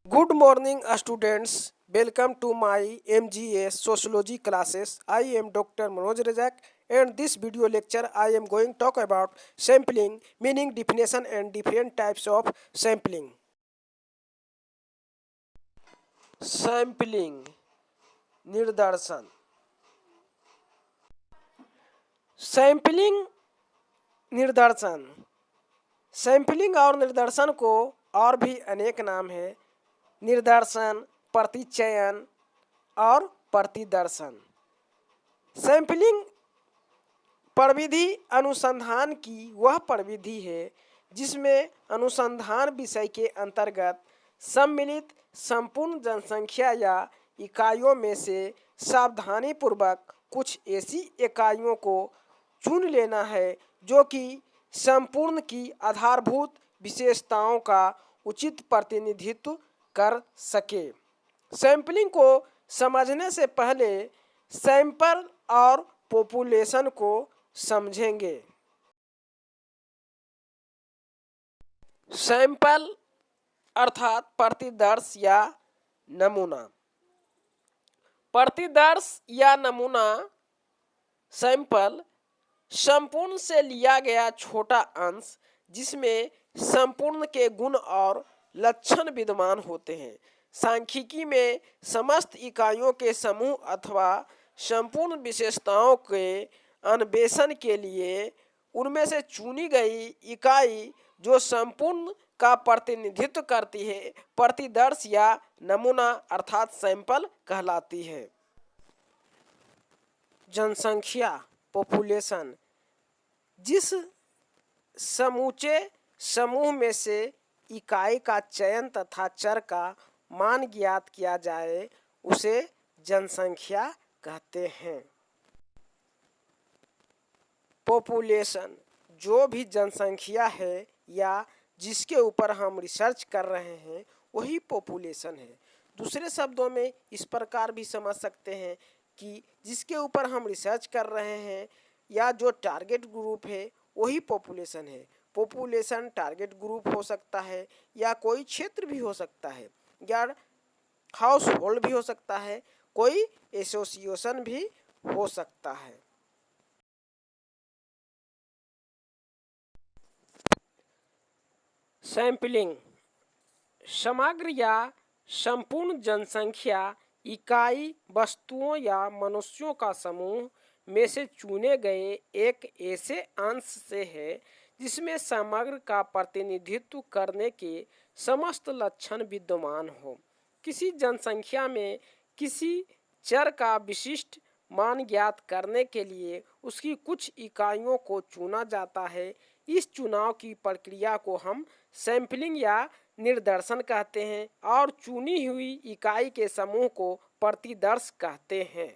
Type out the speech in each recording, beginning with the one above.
Good morning, students. Welcome to my MGS Sociology classes. I am Dr. Manoj Razak, and this video lecture I am going to talk about sampling, meaning, definition, and different types of sampling. Sampling, निर्दर्शन. Sampling, निर्दर्शन. Sampling और निर्दर्शन को और भी अनेक नाम है. निर्दर्शन, प्रतिचयन और प्रतिदर्शन. सैम्पलिंग प्रविधि अनुसंधान की वह प्रविधि है जिसमें अनुसंधान विषय के अंतर्गत सम्मिलित संपूर्ण जनसंख्या या इकाइयों में से सावधानीपूर्वक कुछ ऐसी इकाइयों को चुन लेना है जो कि संपूर्ण की आधारभूत विशेषताओं का उचित प्रतिनिधित्व कर सके. सैंपलिंग को समझने से पहले सैंपल और पॉपुलेशन को समझेंगे. सैंपल अर्थात प्रतिदर्श या नमूना. प्रतिदर्श या नमूना सैंपल संपूर्ण से लिया गया छोटा अंश जिसमें संपूर्ण के गुण और लक्षण विद्यमान होते हैं. सांख्यिकी में समस्त इकाइयों के समूह अथवा संपूर्ण विशेषताओं के अन्वेषण के लिए उनमें से चुनी गई इकाई जो संपूर्ण का प्रतिनिधित्व करती है प्रतिदर्श या नमूना अर्थात सैंपल कहलाती है. जनसंख्या, पॉपुलेशन, जिस समूचे समूह में से इकाई का चयन तथा चर का मान ज्ञात किया जाए उसे जनसंख्या कहते हैं. पॉपुलेशन, जो भी जनसंख्या है या जिसके ऊपर हम रिसर्च कर रहे हैं वही पॉपुलेशन है. दूसरे शब्दों में इस प्रकार भी समझ सकते हैं कि जिसके ऊपर हम रिसर्च कर रहे हैं या जो टारगेट ग्रुप है वही पॉपुलेशन है. पॉपुलेशन टारगेट ग्रुप हो सकता है या कोई क्षेत्र भी हो सकता है या हाउस होल्ड भी हो सकता है, कोई एसोसिएशन भी हो सकता है. सैंपलिंग समग्र या संपूर्ण जनसंख्या इकाई वस्तुओं या मनुष्यों का समूह में से चुने गए एक ऐसे अंश से है जिसमें समग्र का प्रतिनिधित्व करने के समस्त लक्षण विद्यमान हो. किसी जनसंख्या में किसी चर का विशिष्ट मान ज्ञात करने के लिए उसकी कुछ इकाइयों को चुना जाता है. इस चुनाव की प्रक्रिया को हम सैंपलिंग या निर्दर्शन कहते हैं और चुनी हुई इकाई के समूह को प्रतिदर्श कहते हैं.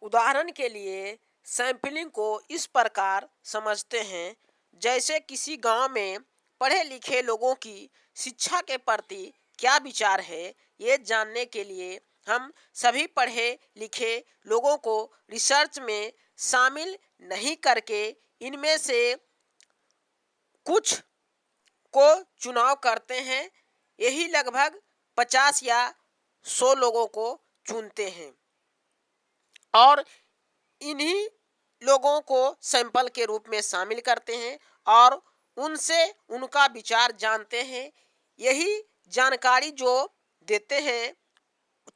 उदाहरण के लिए सैंपलिंग को इस प्रकार समझते हैं जैसे किसी गांव में पढ़े लिखे लोगों की शिक्षा के प्रति क्या विचार है ये जानने के लिए हम सभी पढ़े लिखे लोगों को रिसर्च में शामिल नहीं करके इनमें से कुछ को चुनाव करते हैं. यही लगभग 50 या 100 लोगों को चुनते हैं और इन्हीं लोगों को सैंपल के रूप में शामिल करते हैं और उनसे उनका विचार जानते हैं. यही जानकारी जो देते हैं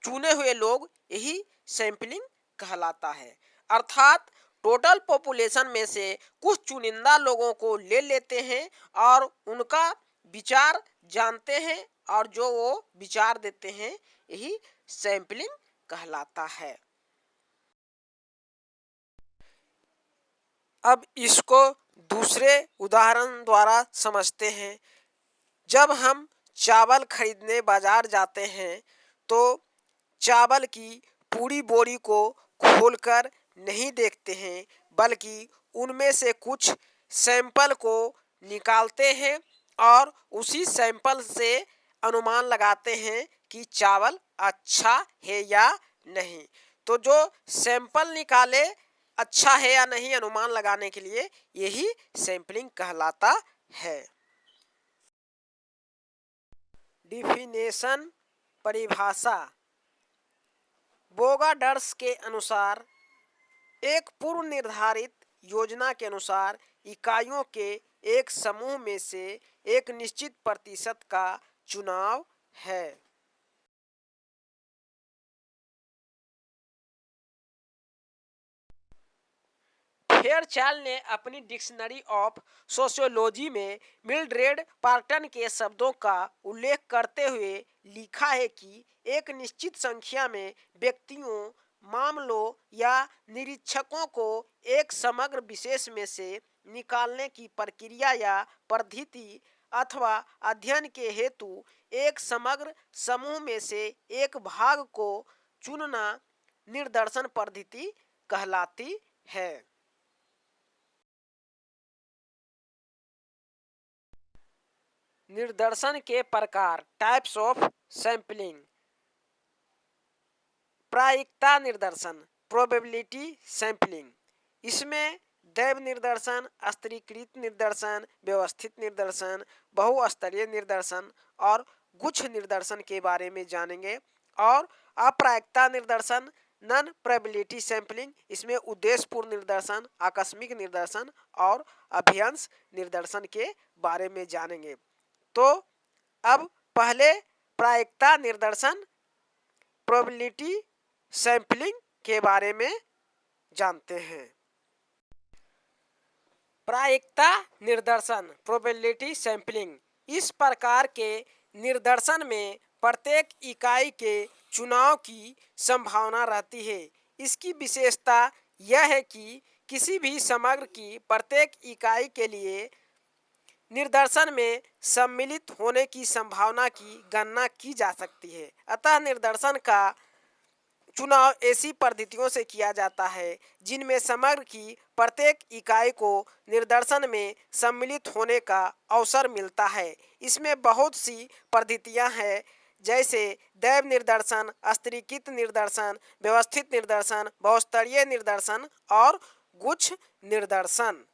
चुने हुए लोग यही सैंपलिंग कहलाता है. अर्थात टोटल पॉपुलेशन में से कुछ चुनिंदा लोगों को ले लेते हैं और उनका विचार जानते हैं और जो वो विचार देते हैं यही सैंपलिंग कहलाता है. अब इसको दूसरे उदाहरण द्वारा समझते हैं. जब हम चावल खरीदने बाजार जाते हैं तो चावल की पूरी बोरी को खोलकर नहीं देखते हैं बल्कि उनमें से कुछ सैंपल को निकालते हैं और उसी सैंपल से अनुमान लगाते हैं कि चावल अच्छा है या नहीं. तो जो सैंपल निकाले अच्छा है या नहीं अनुमान लगाने के लिए यही सैंपलिंग कहलाता है. डिफिनेशन परिभाषा। वोगाडर्स के अनुसार एक पूर्व निर्धारित योजना के अनुसार इकाइयों के एक समूह में से एक निश्चित प्रतिशत का चुनाव है। फेयरचाइल्ड ने अपनी डिक्शनरी ऑफ सोशियोलॉजी में मिल्ड्रेड पार्टन के शब्दों का उल्लेख करते हुए लिखा है कि एक निश्चित संख्या में व्यक्तियों, मामलों या निरीक्षकों को एक समग्र विशेष में से निकालने की प्रक्रिया या पद्धति अथवा अध्ययन के हेतु एक समग्र समूह में से एक भाग को चुनना निर्दर्शन पद्धति कहलाती है। निर्दर्शन के प्रकार, टाइप्स ऑफ सैंपलिंग। प्रायिकता निर्दर्शन, प्रोबेबिलिटी सैंपलिंग। इसमें दैव निर्दर्शन, स्तरीकृत निर्दर्शन, व्यवस्थित निर्दर्शन, बहुस्तरीय निर्दर्शन और गुच्छ निर्दर्शन के बारे में जानेंगे। और अप्रायिकता निर्दर्शन, नॉन प्रोबेबिलिटी सैंपलिंग, इसमें उद्देश्यपूर्ण निर्दर्शन, आकस्मिक निर्दर्शन और अभियंश निर्दर्शन के बारे में जानेंगे। तो अब पहले प्रायिकता निर्दर्शन, प्रोबेबिलिटी सैंपलिंग के बारे में जानते हैं। प्रायिकता निर्दर्शन, प्रोबेबिलिटी सैंपलिंग। इस प्रकार के निर्दर्शन में प्रत्येक इकाई के चुनाव की संभावना रहती है। इसकी विशेषता यह है कि किसी भी समग्र की प्रत्येक इकाई के लिए निर्दर्शन में सम्मिलित होने की संभावना की गणना की जा सकती है। अतः निर्दर्शन का चुनाव ऐसी पद्धतियों से किया जाता है जिनमें समग्र की प्रत्येक इकाई को निर्दर्शन में सम्मिलित होने का अवसर मिलता है। इसमें बहुत सी पद्धतियां हैं, जैसे दैव निर्दर्शन, स्तरीकृत निर्दर्शन, व्यवस्थित निर्दर्शन, बहुस्तरीय निर्दर्शन और गुच्छ निर्दर्शन।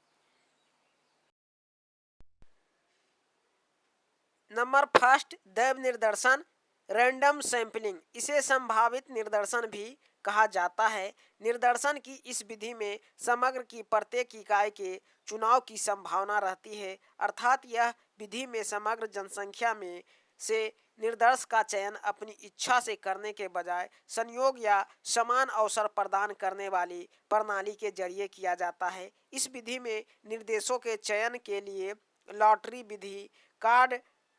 नंबर फर्स्ट, दैव निर्दर्शन, रैंडम सैंपलिंग। इसे संभावित निर्दर्शन भी कहा जाता है। निर्दर्शन की इस विधि में समग्र की प्रत्येक इकाई के चुनाव की संभावना रहती है, अर्थात यह विधि में समग्र जनसंख्या में से निर्दर्श का चयन अपनी इच्छा से करने के बजाय संयोग या समान अवसर प्रदान करने वाली प्रणाली के जरिए किया जाता है। इस विधि में निर्देशों के चयन के लिए लॉटरी विधि, कार्ड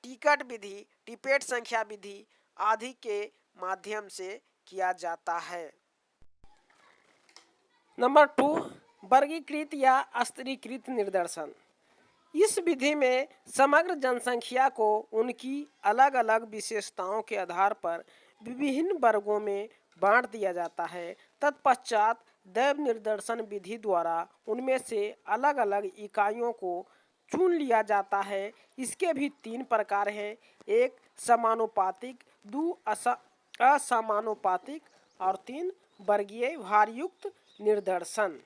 टिकट विधि, टिपेट संख्या विधि आदि के माध्यम से किया जाता है। नंबर 2, वर्गीकृत या स्तरीकृत निर्दर्शन। इस विधि में समग्र जनसंख्या को उनकी अलग अलग विशेषताओं के आधार पर विभिन्न वर्गों में बांट दिया जाता है। तत्पश्चात दैव निर्दर्शन विधि द्वारा उनमें से अलग अलग इकाइयों को चुन लिया जाता है। इसके भी 3 प्रकार हैं, एक समानुपातिक, 2 असमानुपातिक और 3 वर्गीय भारयुक्त निर्दर्शन।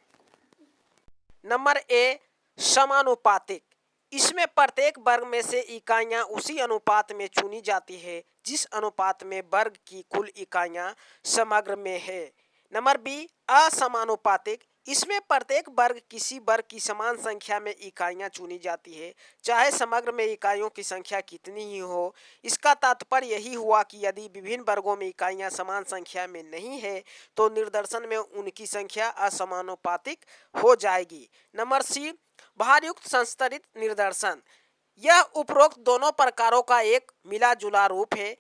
नंबर ए, समानुपातिक। इसमें प्रत्येक वर्ग में से इकाइयां उसी अनुपात में चुनी जाती है जिस अनुपात में वर्ग की कुल इकाइयां समग्र में है। नंबर बी, असमानुपातिक। इसमें प्रत्येक वर्ग किसी वर्ग की समान संख्या में इकाइयां चुनी जाती है, चाहे समग्र में इकाइयों की संख्या कितनी ही हो। इसका तात्पर्य यही हुआ कि यदि विभिन्न वर्गों में इकाइयां समान संख्या में नहीं है तो निर्दर्शन में उनकी संख्या असमानुपातिक हो जाएगी। नंबर सी, भारयुक्त संस्तरित निर्दर्शन। यह उपरोक्त दोनों प्रकारों का एक मिला जुला रूप है।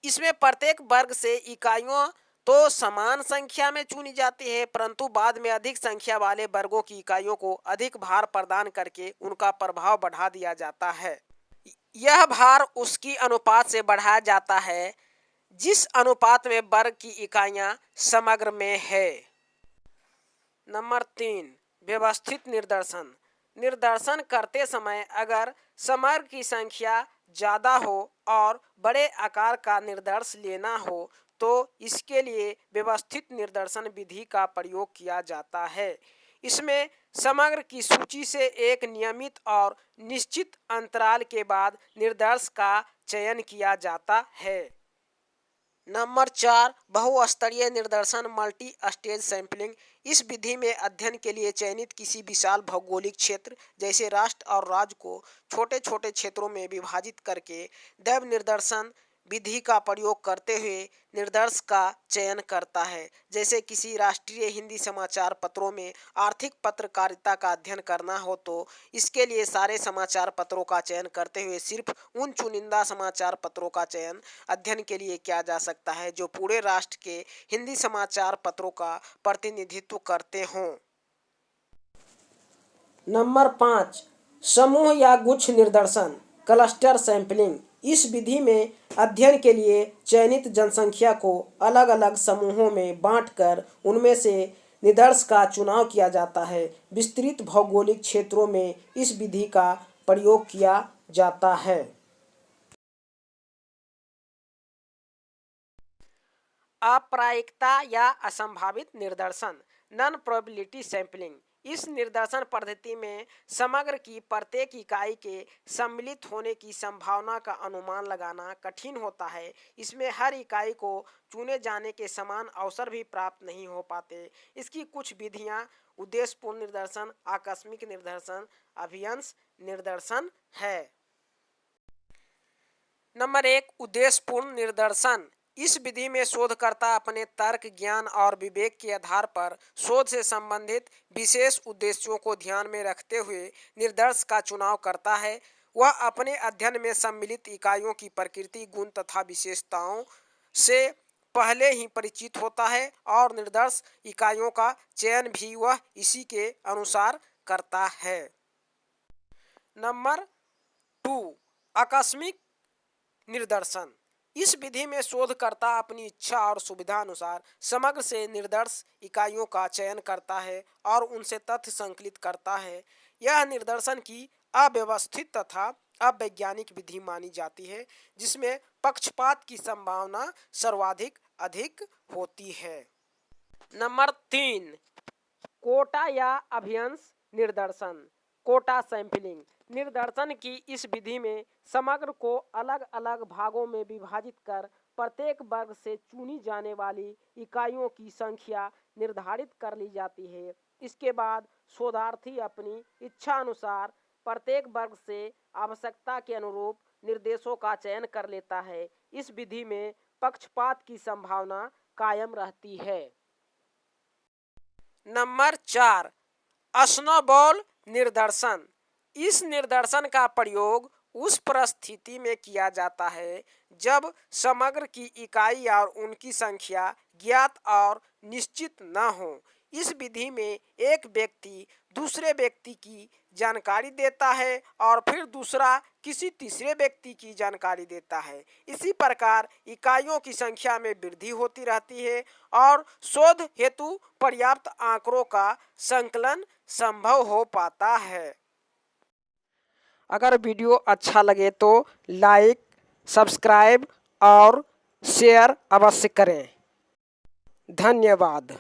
इसमें प्रत्येक वर्ग से इकाइयों तो समान संख्या में चुनी जाती है, परंतु बाद में अधिक संख्या वाले वर्गों की इकाइयों को अधिक भार प्रदान करके उनका प्रभाव बढ़ा दिया जाता है। यह भार उसकी अनुपात से बढ़ाया जाता है जिस अनुपात में वर्ग की इकाइयां समग्र में है। नंबर 3, व्यवस्थित निर्दर्शन। निर्दर्शन करते समय अगर समग्र की संख्या ज़्यादा हो और बड़े आकार का निर्दर्श लेना हो तो इसके लिए व्यवस्थित निर्दर्शन विधि का प्रयोग किया जाता है। इसमें समग्र की सूची से एक नियमित और निश्चित अंतराल के बाद निर्देश का चयन किया जाता है। नंबर 4, बहुस्तरीय निर्देशन मल्टी स्टेज सैंपलिंग। इस विधि में अध्ययन के लिए चयनित किसी विशाल भौगोलिक क्षेत्र जैसे राष्ट्र और राज्य को छोटे छोटे क्षेत्रों में विभाजित करके दैव निर्देशन विधि का प्रयोग करते हुए निर्देश का चयन करता है। जैसे किसी राष्ट्रीय हिंदी समाचार पत्रों में आर्थिक पत्रकारिता का अध्ययन करना हो तो इसके लिए सारे समाचार पत्रों का चयन करते हुए सिर्फ उन चुनिंदा समाचार पत्रों का चयन अध्ययन के लिए किया जा सकता है जो पूरे राष्ट्र के हिंदी समाचार पत्रों का प्रतिनिधित्व करते हों। नंबर 5, समूह या गुच्छ निर्देशन क्लस्टर सैंपलिंग। इस विधि में अध्ययन के लिए चयनित जनसंख्या को अलग अलग समूहों में बांटकर उनमें से निर्देश का चुनाव किया जाता है। विस्तृत भौगोलिक क्षेत्रों में इस विधि का प्रयोग किया जाता है। अप्रायिकता या असंभावित निर्देशन नॉन प्रोबेबिलिटी सैंपलिंग। इस निर्देशन पद्धति में समग्र की प्रत्येक इकाई के सम्मिलित होने की संभावना का अनुमान लगाना कठिन होता है। इसमें हर इकाई को चुने जाने के समान अवसर भी प्राप्त नहीं हो पाते। इसकी कुछ विधियां उद्देश्यपूर्ण निर्देशन, आकस्मिक निर्देशन, अभियंस निर्देशन है। नंबर 1, उद्देश्यपूर्ण निर्देशन। इस विधि में शोधकर्ता अपने तर्क, ज्ञान और विवेक के आधार पर शोध से संबंधित विशेष उद्देश्यों को ध्यान में रखते हुए निर्देश का चुनाव करता है। वह अपने अध्ययन में सम्मिलित इकाइयों की प्रकृति, गुण तथा विशेषताओं से पहले ही परिचित होता है और निर्देश इकाइयों का चयन भी वह इसी के अनुसार करता है। नंबर 2, आकस्मिक निर्देशन। इस विधि में शोधकर्ता अपनी इच्छा और सुविधा अनुसार समग्र से निर्देश इकाइयों का चयन करता है और उनसे तथ्य संकलित करता है। यह निर्देशन की अव्यवस्थित तथा अवैज्ञानिक विधि मानी जाती है जिसमें पक्षपात की संभावना सर्वाधिक अधिक होती है। नंबर 3, कोटा या अभियंस निर्देशन कोटा सैंपलिंग। निर्देशन की इस विधि में समग्र को अलग अलग भागों में विभाजित कर प्रत्येक वर्ग से चुनी जाने वाली इकाइयों की संख्या निर्धारित कर ली जाती है। इसके बाद शोधार्थी अपनी इच्छा अनुसार प्रत्येक वर्ग से आवश्यकता के अनुरूप निर्देशों का चयन कर लेता है। इस विधि में पक्षपात की संभावना कायम रहती है। नंबर 4, स्नोबॉल निर्देशन। इस निर्देशन का प्रयोग उस परिस्थिति में किया जाता है जब समग्र की इकाई और उनकी संख्या ज्ञात और निश्चित न हो। इस विधि में एक व्यक्ति दूसरे व्यक्ति की जानकारी देता है और फिर दूसरा किसी तीसरे व्यक्ति की जानकारी देता है। इसी प्रकार इकाइयों की संख्या में वृद्धि होती रहती है और शोध हेतु पर्याप्त आंकड़ों का संकलन संभव हो पाता है। अगर वीडियो अच्छा लगे तो लाइक, सब्सक्राइब और शेयर अवश्य करें। धन्यवाद।